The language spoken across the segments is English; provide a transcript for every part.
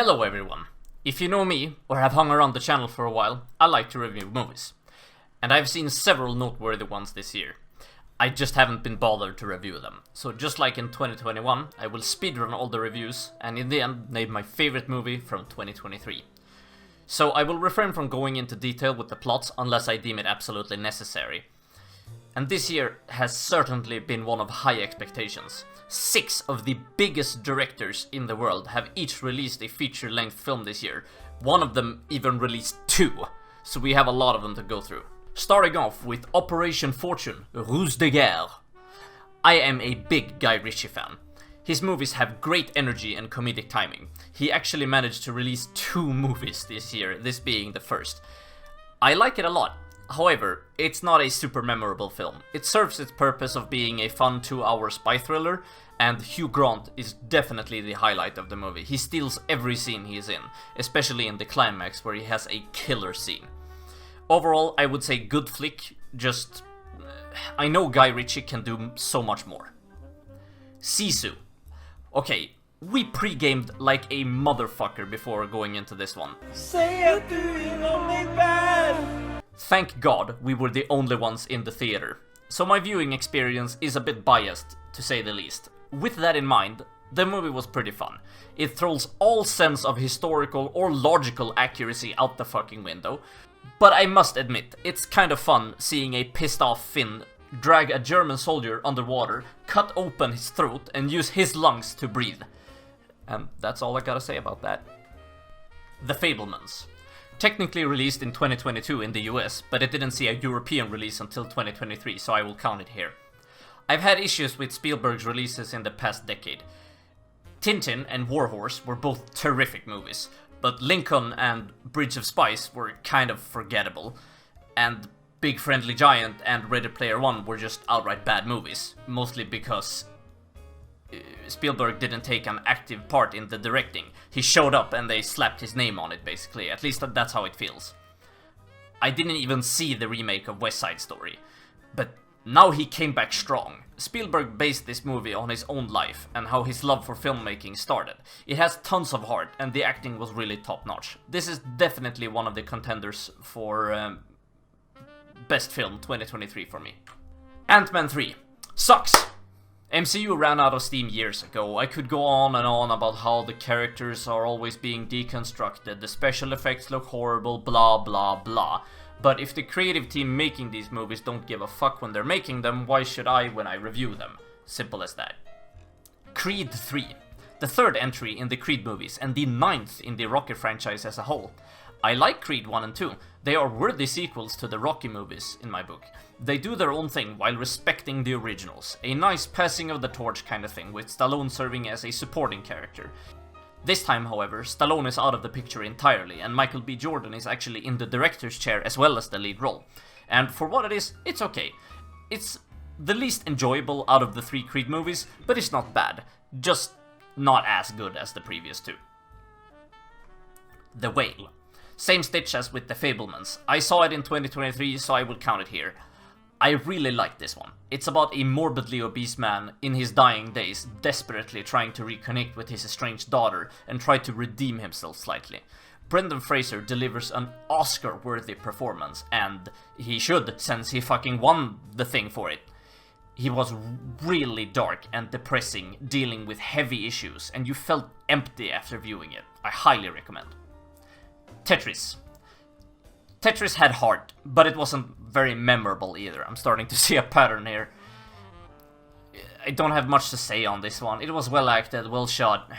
Hello everyone! If you know me, or have hung around the channel for a while, I like to review movies. And I've seen several noteworthy ones this year. I just haven't been bothered to review them. So just like in 2021, I will speedrun all the reviews, and in the end, name my favorite movie from 2023. So I will refrain from going into detail with the plots unless I deem it absolutely necessary. And this year has certainly been one of high expectations. 6 of the biggest directors in the world have each released a feature-length film this year. One of them even released 2, so we have a lot of them to go through. Starting off with Operation Fortune, Ruse de Guerre. I am a big Guy Ritchie fan. His movies have great energy and comedic timing. He actually managed to release 2 movies this year, this being the first. I like it a lot. However, it's not a super memorable film. It serves its purpose of being a fun 2-hour spy thriller, and Hugh Grant is definitely the highlight of the movie. He steals every scene he is in, especially in the climax where he has a killer scene. Overall, I would say good flick, just... I know Guy Ritchie can do so much more. Sisu. Okay, we pre-gamed like a motherfucker before going into this one. Say it, do you know me bad? Thank God we were the only ones in the theater, so my viewing experience is a bit biased, to say the least. With that in mind, the movie was pretty fun. It throws all sense of historical or logical accuracy out the fucking window, but I must admit, it's kind of fun seeing a pissed off Finn drag a German soldier underwater, cut open his throat and use his lungs to breathe. And that's all I gotta say about that. The Fablemans. Technically released in 2022 in the US, but it didn't see a European release until 2023, so I will count it here. I've had issues with Spielberg's releases in the past decade. Tintin and Warhorse were both terrific movies, but Lincoln and Bridge of Spies were kind of forgettable, and Big Friendly Giant and Ready Player One were just outright bad movies, mostly because Spielberg didn't take an active part in the directing. He showed up and they slapped his name on it, basically. At least that's how it feels. I didn't even see the remake of West Side Story, but now he came back strong. Spielberg based this movie on his own life and how his love for filmmaking started. It has tons of heart and the acting was really top-notch. This is definitely one of the contenders for Best Film 2023 for me. Ant-Man 3. Sucks! MCU ran out of steam years ago. I could go on and on about how the characters are always being deconstructed, the special effects look horrible, blah blah blah. But if the creative team making these movies don't give a fuck when they're making them, why should I when I review them? Simple as that. Creed 3. The 3rd entry in the Creed movies and the 9th in the Rocky franchise as a whole. I like Creed 1 and 2. They are worthy sequels to the Rocky movies, in my book. They do their own thing while respecting the originals. A nice passing of the torch kind of thing, with Stallone serving as a supporting character. This time, however, Stallone is out of the picture entirely, and Michael B. Jordan is actually in the director's chair as well as the lead role. And for what it is, it's okay. It's the least enjoyable out of the 3 Creed movies, but it's not bad. Just not as good as the previous 2. The Whale. Same stitch as with The Fablemans. I saw it in 2023, so I will count it here. I really like this one. It's about a morbidly obese man in his dying days, desperately trying to reconnect with his estranged daughter and try to redeem himself slightly. Brendan Fraser delivers an Oscar-worthy performance, and he should, since he fucking won the thing for it. He was really dark and depressing, dealing with heavy issues, and you felt empty after viewing it. I highly recommend. Tetris. Tetris had heart, but it wasn't very memorable either. I'm starting to see a pattern here. I don't have much to say on this one. It was well acted, well shot.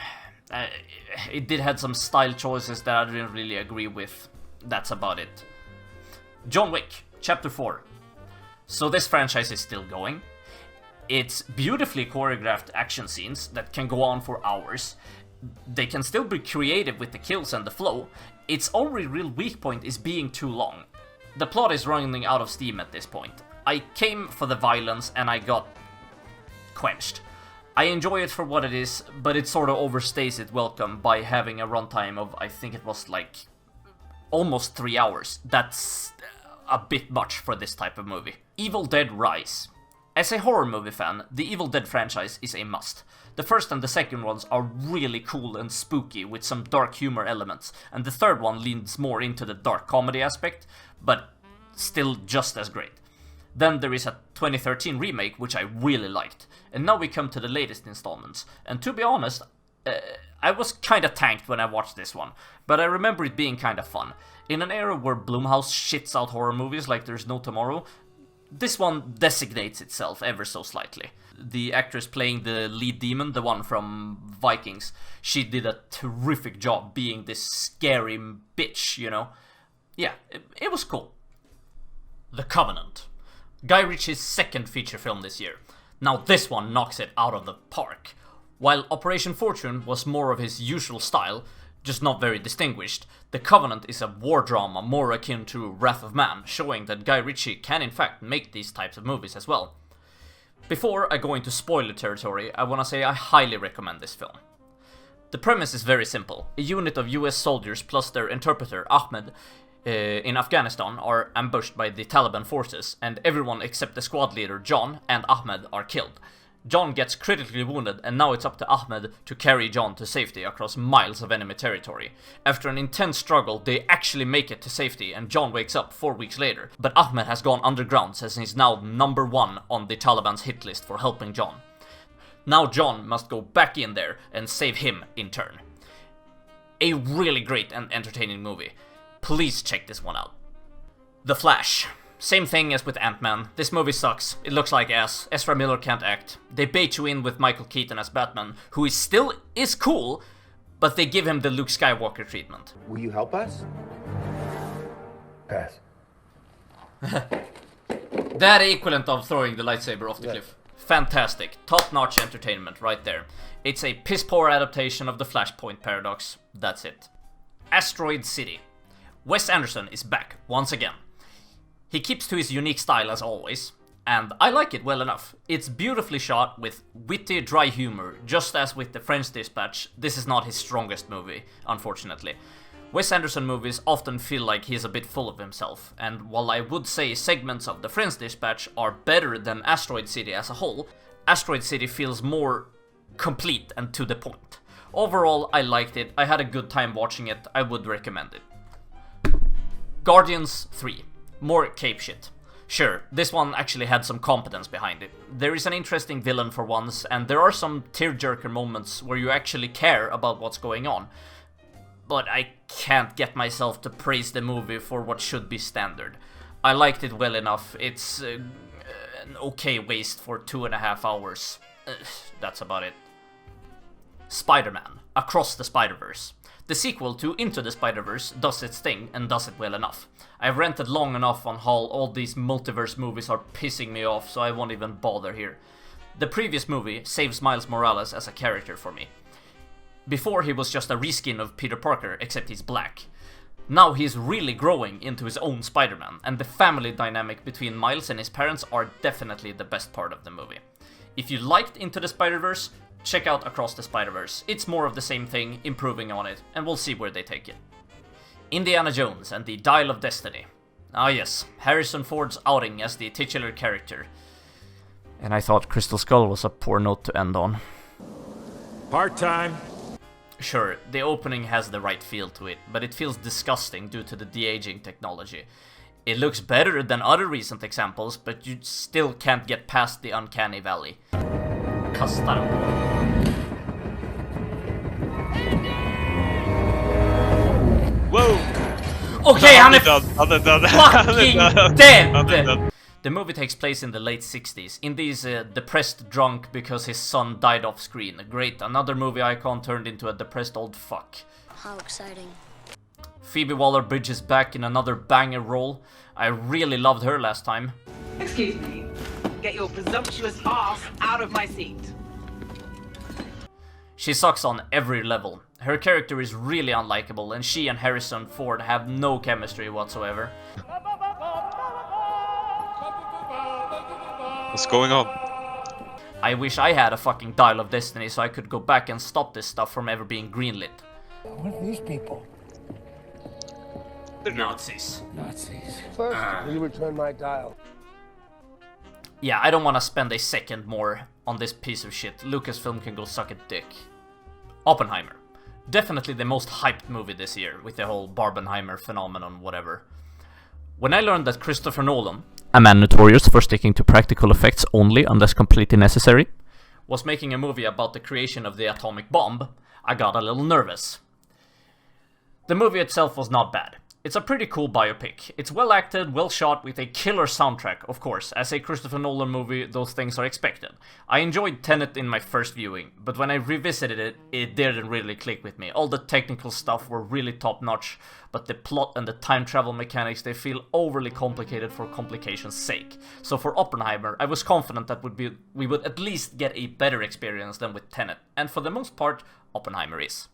It did have some style choices that I didn't really agree with. That's about it. John Wick, Chapter 4. So this franchise is still going. It's beautifully choreographed action scenes that can go on for hours. They can still be creative with the kills and the flow. Its only real weak point is being too long. The plot is running out of steam at this point. I came for the violence and I got quenched. I enjoy it for what it is, but it sort of overstays its welcome by having a runtime of, I think it was like, almost 3 hours. That's a bit much for this type of movie. Evil Dead Rise. As a horror movie fan, the Evil Dead franchise is a must. The first and the second ones are really cool and spooky with some dark humor elements, and the third one leans more into the dark comedy aspect, but still just as great. Then there is a 2013 remake which I really liked, and now we come to the latest installments, and to be honest, I was kinda tanked when I watched this one, but I remember it being kinda fun. In an era where Blumhouse shits out horror movies like there's no tomorrow, this one designates itself ever so slightly. The actress playing the lead demon, the one from Vikings, she did a terrific job being this scary bitch, you know? Yeah, it was cool. The Covenant. Guy Ritchie's second feature film this year. Now this one knocks it out of the park. While Operation Fortune was more of his usual style, just not very distinguished, The Covenant is a war drama more akin to Wrath of Man, showing that Guy Ritchie can in fact make these types of movies as well. Before I go into spoiler territory, I wanna say I highly recommend this film. The premise is very simple. A unit of US soldiers plus their interpreter Ahmed in Afghanistan are ambushed by the Taliban forces, and everyone except the squad leader John and Ahmed are killed. John gets critically wounded, and now it's up to Ahmed to carry John to safety across miles of enemy territory. After an intense struggle, they actually make it to safety, and John wakes up 4 weeks later. But Ahmed has gone underground since he's now number 1 on the Taliban's hit list for helping John. Now John must go back in there and save him in turn. A really great and entertaining movie. Please check this one out. The Flash. Same thing as with Ant-Man. This movie sucks. It looks like ass. Ezra Miller can't act. They bait you in with Michael Keaton as Batman, who is still cool, but they give him the Luke Skywalker treatment. Will you help us? Pass. That equivalent of throwing the lightsaber off the cliff. Fantastic. Top-notch entertainment right there. It's a piss-poor adaptation of the Flashpoint paradox. That's it. Asteroid City. Wes Anderson is back once again. He keeps to his unique style as always, and I like it well enough. It's beautifully shot with witty, dry humor. Just as with The French Dispatch, this is not his strongest movie, unfortunately. Wes Anderson movies often feel like he's a bit full of himself, and while I would say segments of The French Dispatch are better than Asteroid City as a whole, Asteroid City feels more complete and to the point. Overall, I liked it, I had a good time watching it, I would recommend it. Guardians 3. More cape shit. Sure, this one actually had some competence behind it. There is an interesting villain for once, and there are some tearjerker moments where you actually care about what's going on. But I can't get myself to praise the movie for what should be standard. I liked it well enough. It's an okay waste for 2.5 hours. That's about it. Spider-Man, Across the Spiderverse. The sequel to Into the Spider-Verse does its thing and does it well enough. I've ranted long enough on how all these multiverse movies are pissing me off, so I won't even bother here. The previous movie saves Miles Morales as a character for me. Before he was just a reskin of Peter Parker, except he's black. Now he's really growing into his own Spider-Man, and the family dynamic between Miles and his parents are definitely the best part of the movie. If you liked Into the Spider-Verse, check out Across the Spider-Verse. It's more of the same thing, improving on it, and we'll see where they take it. Indiana Jones and the Dial of Destiny. Ah yes, Harrison Ford's outing as the titular character. And I thought Crystal Skull was a poor note to end on. Part-time. Sure, the opening has the right feel to it, but it feels disgusting due to the de-aging technology. It looks better than other recent examples, but you still can't get past the uncanny valley. Kastar. Whoa! Okay, no, han är done. fucking dead! The movie takes place in the late 60s, Indy's depressed drunk because his son died off screen. Great, another movie icon turned into a depressed old fuck. How exciting. Phoebe Waller-Bridge is back in another banger role. I really loved her last time. Excuse me. Get your presumptuous ass out of my seat. She sucks on every level. Her character is really unlikable, and she and Harrison Ford have no chemistry whatsoever. What's going on? I wish I had a fucking Dial of Destiny so I could go back and stop this stuff from ever being greenlit. What are these people? Nazis. Nazis. First, will you return my dial? Yeah, I don't want to spend a second more on this piece of shit. Lucasfilm can go suck a dick. Oppenheimer. Definitely the most hyped movie this year, with the whole Barbenheimer phenomenon, whatever. When I learned that Christopher Nolan, a man notorious for sticking to practical effects only unless completely necessary, was making a movie about the creation of the atomic bomb, I got a little nervous. The movie itself was not bad. It's a pretty cool biopic. It's well acted, well shot, with a killer soundtrack, of course. As a Christopher Nolan movie, those things are expected. I enjoyed Tenet in my first viewing, but when I revisited it, it didn't really click with me. All the technical stuff were really top notch, but the plot and the time travel mechanics, they feel overly complicated for complication's sake. So for Oppenheimer, I was confident that we would at least get a better experience than with Tenet, and for the most part, Oppenheimer is.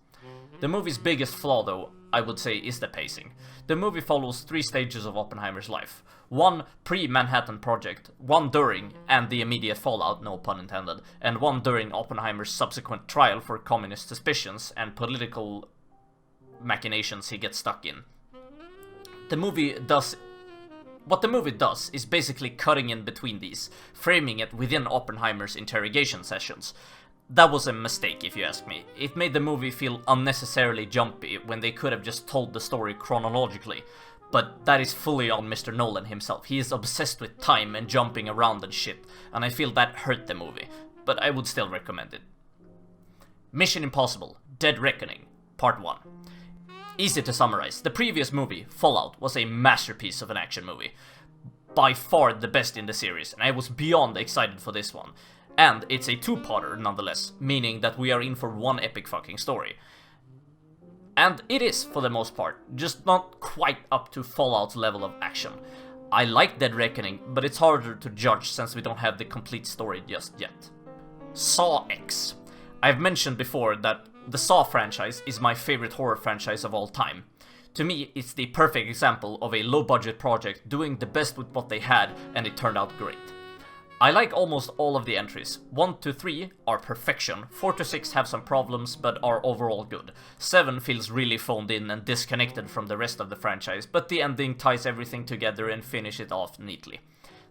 The movie's biggest flaw, though, I would say, is the pacing. The movie follows 3 stages of Oppenheimer's life. 1 pre-Manhattan Project, 1 during, and the immediate fallout, no pun intended, and 1 during Oppenheimer's subsequent trial for communist suspicions and political machinations he gets stuck in. What the movie does is basically cutting in between these, framing it within Oppenheimer's interrogation sessions. That was a mistake, if you ask me. It made the movie feel unnecessarily jumpy when they could have just told the story chronologically. But that is fully on Mr. Nolan himself. He is obsessed with time and jumping around and shit, and I feel that hurt the movie. But I would still recommend it. Mission Impossible: Dead Reckoning, Part 1. Easy to summarize. The previous movie, Fallout, was a masterpiece of an action movie. By far the best in the series, and I was beyond excited for this one. And it's a 2-parter nonetheless, meaning that we are in for one epic fucking story. And it is, for the most part, just not quite up to Fallout's level of action. I like Dead Reckoning, but it's harder to judge since we don't have the complete story just yet. Saw X. I've mentioned before that the Saw franchise is my favorite horror franchise of all time. To me, it's the perfect example of a low-budget project doing the best with what they had, and it turned out great. I like almost all of the entries. 1 to 3 are perfection, 4 to 6 have some problems but are overall good. 7 feels really phoned in and disconnected from the rest of the franchise, but the ending ties everything together and finish it off neatly.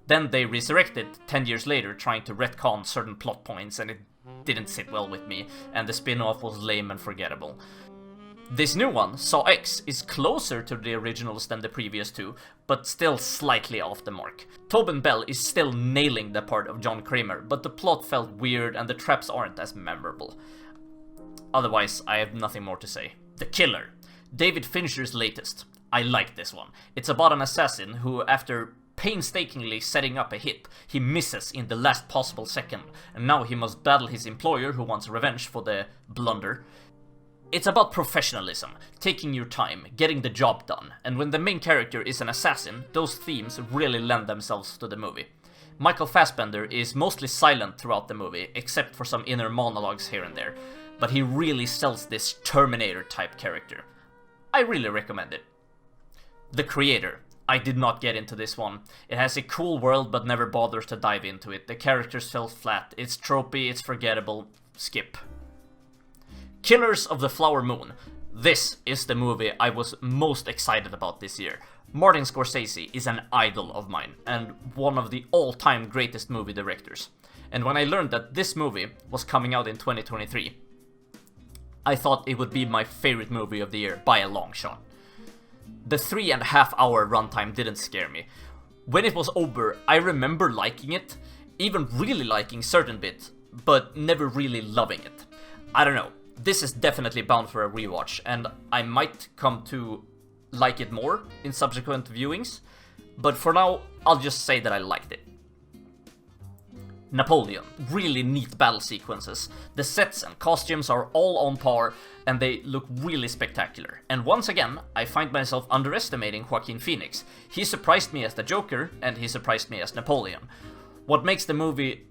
Then they resurrect it 10 years later, trying to retcon certain plot points, and it didn't sit well with me, and the spin-off was lame and forgettable. This new one, Saw X, is closer to the originals than the previous 2, but still slightly off the mark. Tobin Bell is still nailing the part of John Kramer, but the plot felt weird and the traps aren't as memorable. Otherwise, I have nothing more to say. The Killer. David Fincher's latest. I like this one. It's about an assassin who, after painstakingly setting up a hit, he misses in the last possible second, and now he must battle his employer who wants revenge for the blunder. It's about professionalism, taking your time, getting the job done, and when the main character is an assassin, those themes really lend themselves to the movie. Michael Fassbender is mostly silent throughout the movie, except for some inner monologues here and there, but he really sells this Terminator-type character. I really recommend it. The Creator. I did not get into this one. It has a cool world but never bothers to dive into it. The characters fell flat, it's tropey, it's forgettable. Skip. Killers of the Flower Moon. This is the movie I was most excited about this year. Martin Scorsese is an idol of mine, and one of the all-time greatest movie directors. And when I learned that this movie was coming out in 2023, I thought it would be my favorite movie of the year by a long shot. The 3.5-hour runtime didn't scare me. When it was over, I remember liking it, even really liking certain bits, but never really loving it. I don't know. This is definitely bound for a rewatch, and I might come to like it more in subsequent viewings, but for now, I'll just say that I liked it. Napoleon. Really neat battle sequences. The sets and costumes are all on par, and they look really spectacular. And once again, I find myself underestimating Joaquin Phoenix. He surprised me as the Joker, and he surprised me as Napoleon. What makes the movie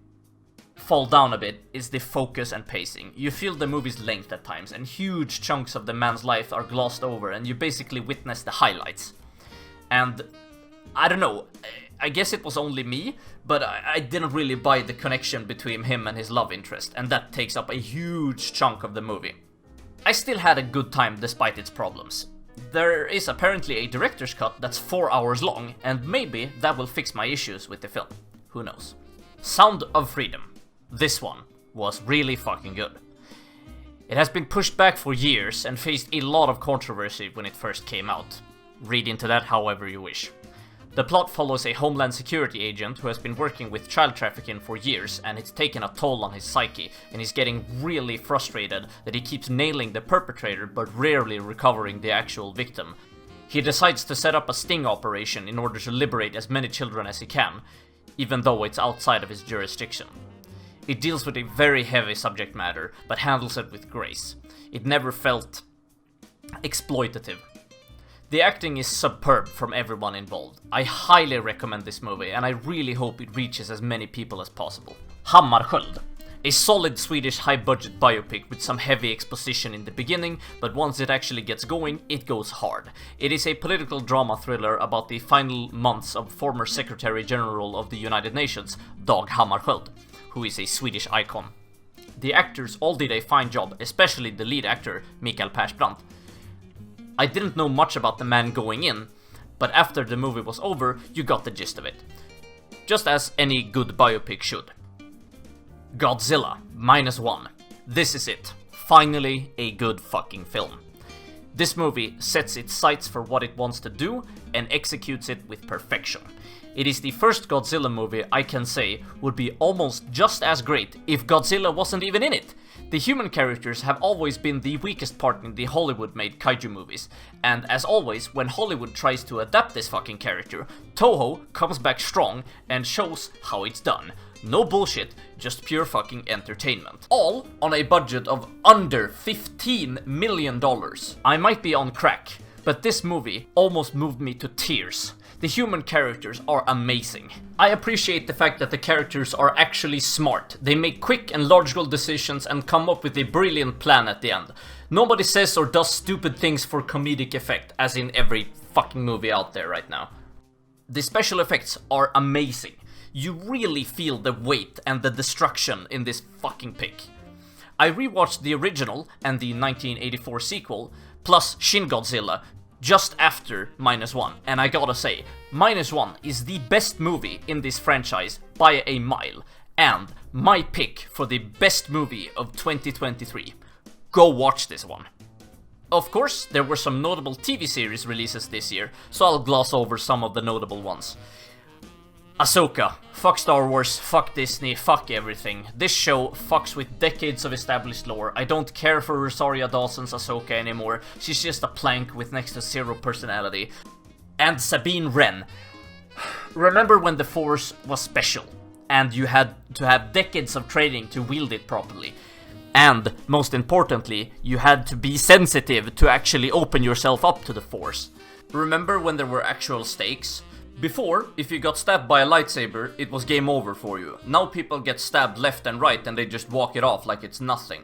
fall down a bit is the focus and pacing. You feel the movie's length at times, and huge chunks of the man's life are glossed over, and you basically witness the highlights. And I don't know, I guess it was only me, but I didn't really buy the connection between him and his love interest, and that takes up a huge chunk of the movie. I still had a good time despite its problems. There is apparently a director's cut that's 4 hours long, and maybe that will fix my issues with the film. Who knows? Sound of Freedom. This one was really fucking good. It has been pushed back for years and faced a lot of controversy when it first came out. Read into that however you wish. The plot follows a Homeland Security agent who has been working with child trafficking for years, and it's taken a toll on his psyche, and he's getting really frustrated that he keeps nailing the perpetrator but rarely recovering the actual victim. He decides to set up a sting operation in order to liberate as many children as he can, even though it's outside of his jurisdiction. It deals with a very heavy subject matter, but handles it with grace. It never felt exploitative. The acting is superb from everyone involved. I highly recommend this movie, and I really hope it reaches as many people as possible. Hammarskjöld. A solid Swedish high-budget biopic with some heavy exposition in the beginning, but once it actually gets going, it goes hard. It is a political drama thriller about the final months of former Secretary General of the United Nations, Dag Hammarskjöld, who is a Swedish icon. The actors all did a fine job, especially the lead actor, Mikael Persbrandt. I didn't know much about the man going in, but after the movie was over, you got the gist of it. Just as any good biopic should. Godzilla Minus. This is it. Finally, a good fucking film. This movie sets its sights for what it wants to do and executes it with perfection. It is the first Godzilla movie I can say would be almost just as great if Godzilla wasn't even in it. The human characters have always been the weakest part in the Hollywood-made kaiju movies, and as always, when Hollywood tries to adapt this fucking character, Toho comes back strong and shows how it's done. No bullshit, just pure fucking entertainment. All on a budget of under $15 million. I might be on crack, but this movie almost moved me to tears. The human characters are amazing. I appreciate the fact that the characters are actually smart. They make quick and logical decisions and come up with a brilliant plan at the end. Nobody says or does stupid things for comedic effect, as in every fucking movie out there right now. The special effects are amazing. You really feel the weight and the destruction in this fucking pic. I rewatched the original and the 1984 sequel, plus Shin Godzilla, just after Minus One, and I gotta say, Minus One is the best movie in this franchise by a mile, and my pick for the best movie of 2023. Go watch this one. Of course, there were some notable TV series releases this year, so I'll gloss over some of the notable ones. Ahsoka. Fuck Star Wars, fuck Disney, fuck everything. This show fucks with decades of established lore. I don't care for Rosario Dawson's Ahsoka anymore. She's just a plank with next to zero personality. And Sabine Wren. Remember when the Force was special, and you had to have decades of training to wield it properly. And, most importantly, you had to be sensitive to actually open yourself up to the Force. Remember when there were actual stakes? Before, if you got stabbed by a lightsaber, it was game over for you. Now people get stabbed left and right and they just walk it off like it's nothing.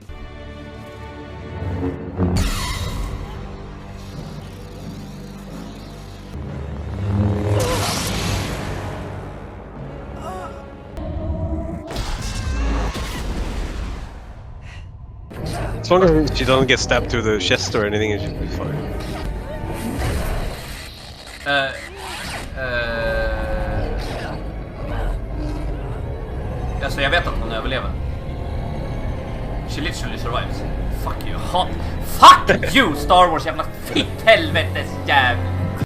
As long as she doesn't get stabbed through the chest or anything, it should be fine. Alltså jag vet att hon överlever. She literally survives. Fuck you. Fuck you, Star Wars, jävla fitt helvetes jävel.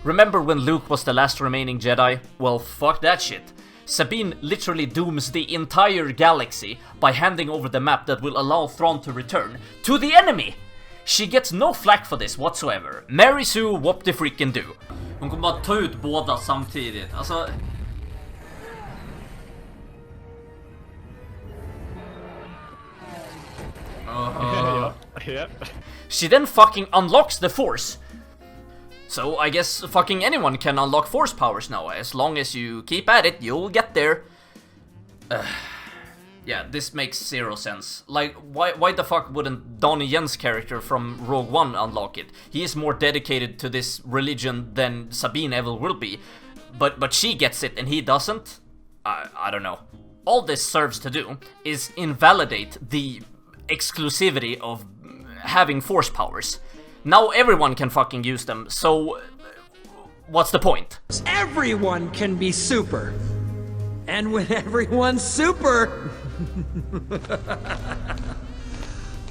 Remember when Luke was the last remaining Jedi? Well, fuck that shit. Sabine literally dooms the entire galaxy by handing over the map that will allow Thrawn to return to the enemy. She gets no flack for this whatsoever. Mary Sue, what the freaking do? Hon kommer bara ta ut båda samtidigt. Alltså... She then fucking unlocks the Force. So I guess fucking anyone can unlock Force powers now. As long as you keep at it, you'll get there. Yeah, this makes zero sense. Like, why the fuck wouldn't Donnie Yen's character from Rogue One unlock it? He is more dedicated to this religion than Sabine ever will be. But she gets it and he doesn't? I don't know. All this serves to do is invalidate the exclusivity of having Force powers. Now everyone can fucking use them, so what's the point? Everyone can be super. And when everyone's super,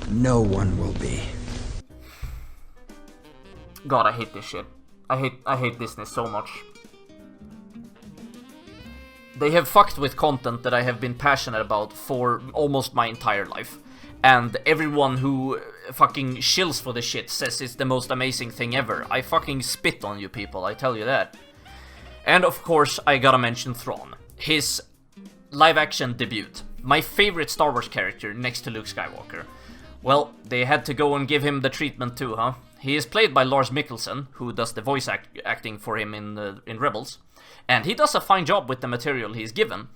no one will be. God, I hate this shit. I hate Disney so much. They have fucked with content that I have been passionate about for almost my entire life. And everyone who fucking shills for the shit says it's the most amazing thing ever. I fucking spit on you people, I tell you that. And of course, I gotta mention Thrawn. His live-action debut. My favorite Star Wars character next to Luke Skywalker. Well, they had to go and give him the treatment too, huh? He is played by Lars Mikkelsen, who does the voice acting for him in Rebels. And he does a fine job with the material he's given.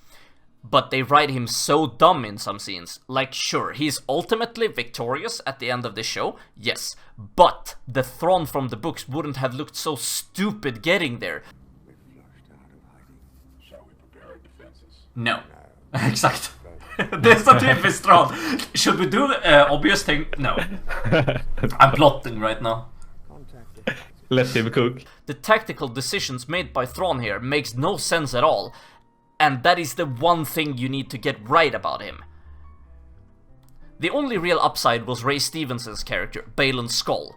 But they write him so dumb in some scenes. Like, sure, he's ultimately victorious at the end of the show, yes. But the Thrawn from the books wouldn't have looked so stupid getting there. No. Exakt. Det är så typiskt Thrawn. Should we do the obvious thing? No. I'm plotting right now. Let him cook. The tactical decisions made by Thrawn here makes no sense at all. And that is the one thing you need to get right about him. The only real upside was Ray Stevenson's character, Balon Skull.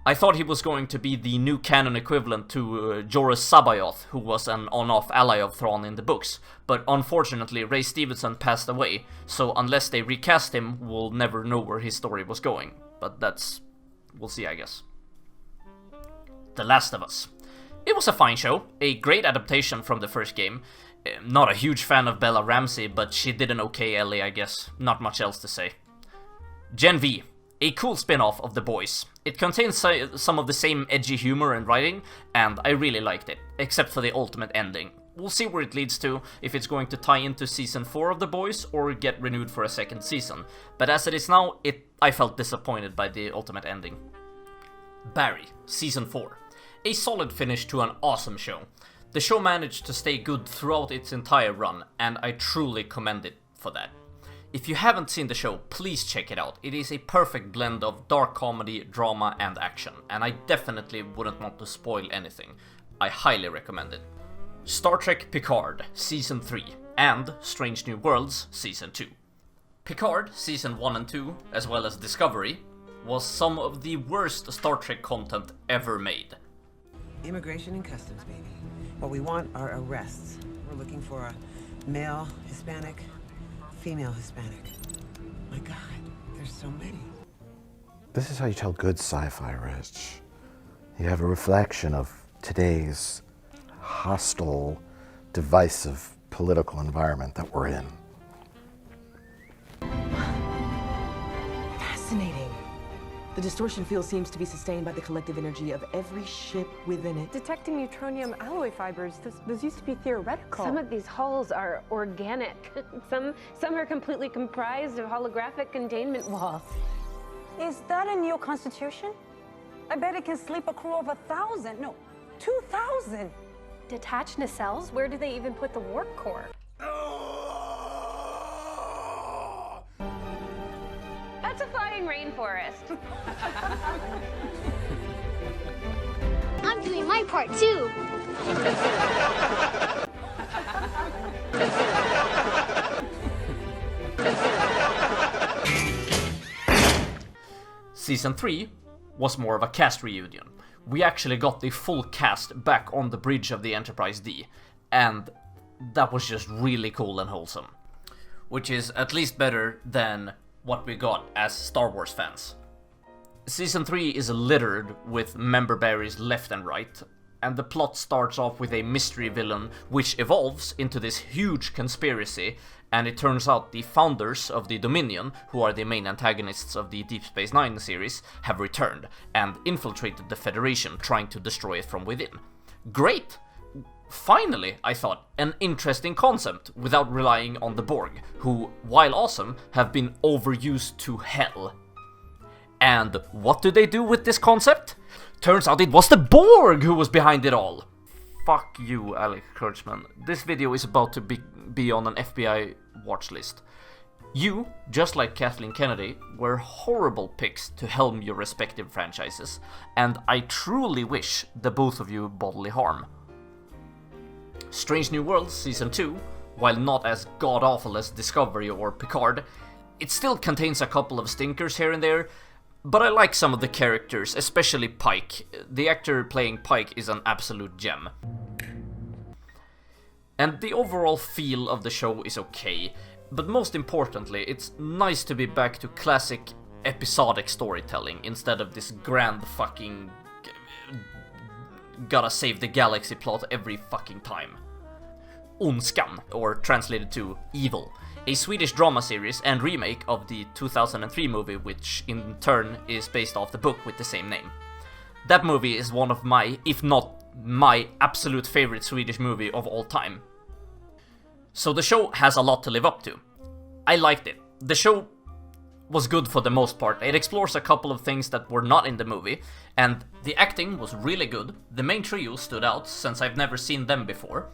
I thought he was going to be the new canon equivalent to Joruus C'baoth, who was an on-off ally of Thrawn in the books. But unfortunately, Ray Stevenson passed away, so unless they recast him, we'll never know where his story was going. But that's... we'll see, I guess. The Last of Us. It was a fine show, a great adaptation from the first game. Not a huge fan of Bella Ramsey, but she did an okay Ellie, I guess. Not much else to say. Gen V. A cool spin-off of The Boys. It contains some of the same edgy humor and writing, and I really liked it, except for the ultimate ending. We'll see where it leads to, if it's going to tie into Season 4 of The Boys, or get renewed for a second season. But as it is now, I felt disappointed by the ultimate ending. Barry, Season 4. A solid finish to an awesome show. The show managed to stay good throughout its entire run, and I truly commend it for that. If you haven't seen the show, please check it out. It is a perfect blend of dark comedy, drama, and action, and I definitely wouldn't want to spoil anything. I highly recommend it. Star Trek Picard, Season 3, and Strange New Worlds, Season 2. Picard, Season 1 and 2, as well as Discovery, was some of the worst Star Trek content ever made. Immigration and customs, baby. What we want are arrests. We're looking for a male Hispanic, female Hispanic. My God, there's so many. This is how you tell good sci-fi, Rich. You have a reflection of today's hostile, divisive political environment that we're in. Fascinating. The distortion field seems to be sustained by the collective energy of every ship within it. Detecting neutronium alloy fibers, those used to be theoretical. Some of these hulls are organic. Some are completely comprised of holographic containment walls. Is that a new constitution? I bet it can sleep a crew of 1,000, no, 2,000. Detached nacelles? Where do they even put the warp core? That's a flying rainforest. I'm doing my part too. Season 3 was more of a cast reunion. We actually got the full cast back on the bridge of the Enterprise D, and that was just really cool and wholesome. Which is at least better than what we got as Star Wars fans. Season 3 is littered with member berries left and right, and the plot starts off with a mystery villain which evolves into this huge conspiracy, and it turns out the founders of the Dominion, who are the main antagonists of the Deep Space Nine series, have returned and infiltrated the Federation, trying to destroy it from within. Great! Finally, I thought, an interesting concept without relying on the Borg, who, while awesome, have been overused to hell. And what do they do with this concept? Turns out it was the Borg who was behind it all. Fuck you, Alec Kurtzman. This video is about to be on an FBI watch list. You, just like Kathleen Kennedy, were horrible picks to helm your respective franchises, and I truly wish the both of you bodily harm. Strange New Worlds Season 2 while not as god-awful as Discovery or Picard, it still contains a couple of stinkers here and there, but I like some of the characters, especially Pike. The actor playing Pike is an absolute gem. And the overall feel of the show is okay, but most importantly, it's nice to be back to classic episodic storytelling instead of this grand fucking gotta save the galaxy plot every fucking time. Ondskan, or translated to Evil, a Swedish drama series and remake of the 2003 movie, which in turn is based off the book with the same name. That movie is one of my, if not my, absolute favorite Swedish movie of all time. So the show has a lot to live up to. I liked it. The show was good for the most part. It explores a couple of things that were not in the movie, and the acting was really good. The main trio stood out, since I've never seen them before.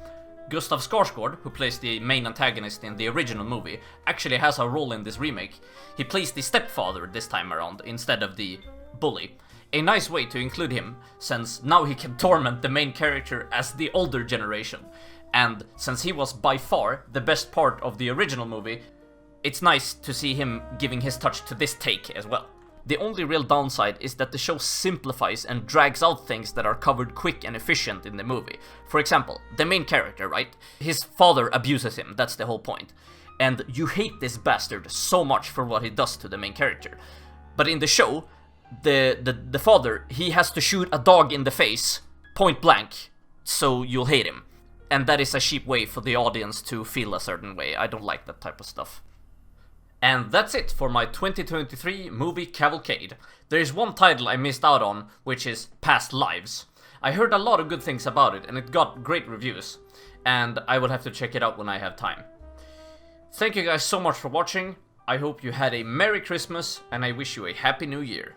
Gustav Skarsgård, who plays the main antagonist in the original movie, actually has a role in this remake. He plays the stepfather this time around, instead of the bully. A nice way to include him, since now he can torment the main character as the older generation. And since he was by far the best part of the original movie, it's nice to see him giving his touch to this take as well. The only real downside is that the show simplifies and drags out things that are covered quick and efficient in the movie. For example, the main character, right? His father abuses him, that's the whole point. And you hate this bastard so much for what he does to the main character. But in the show, the father, he has to shoot a dog in the face, point blank, so you'll hate him. And that is a cheap way for the audience to feel a certain way. I don't like that type of stuff. And that's it for my 2023 movie cavalcade. There is one title I missed out on, which is Past Lives. I heard a lot of good things about it, and it got great reviews. And I will have to check it out when I have time. Thank you guys so much for watching. I hope you had a Merry Christmas, and I wish you a Happy New Year.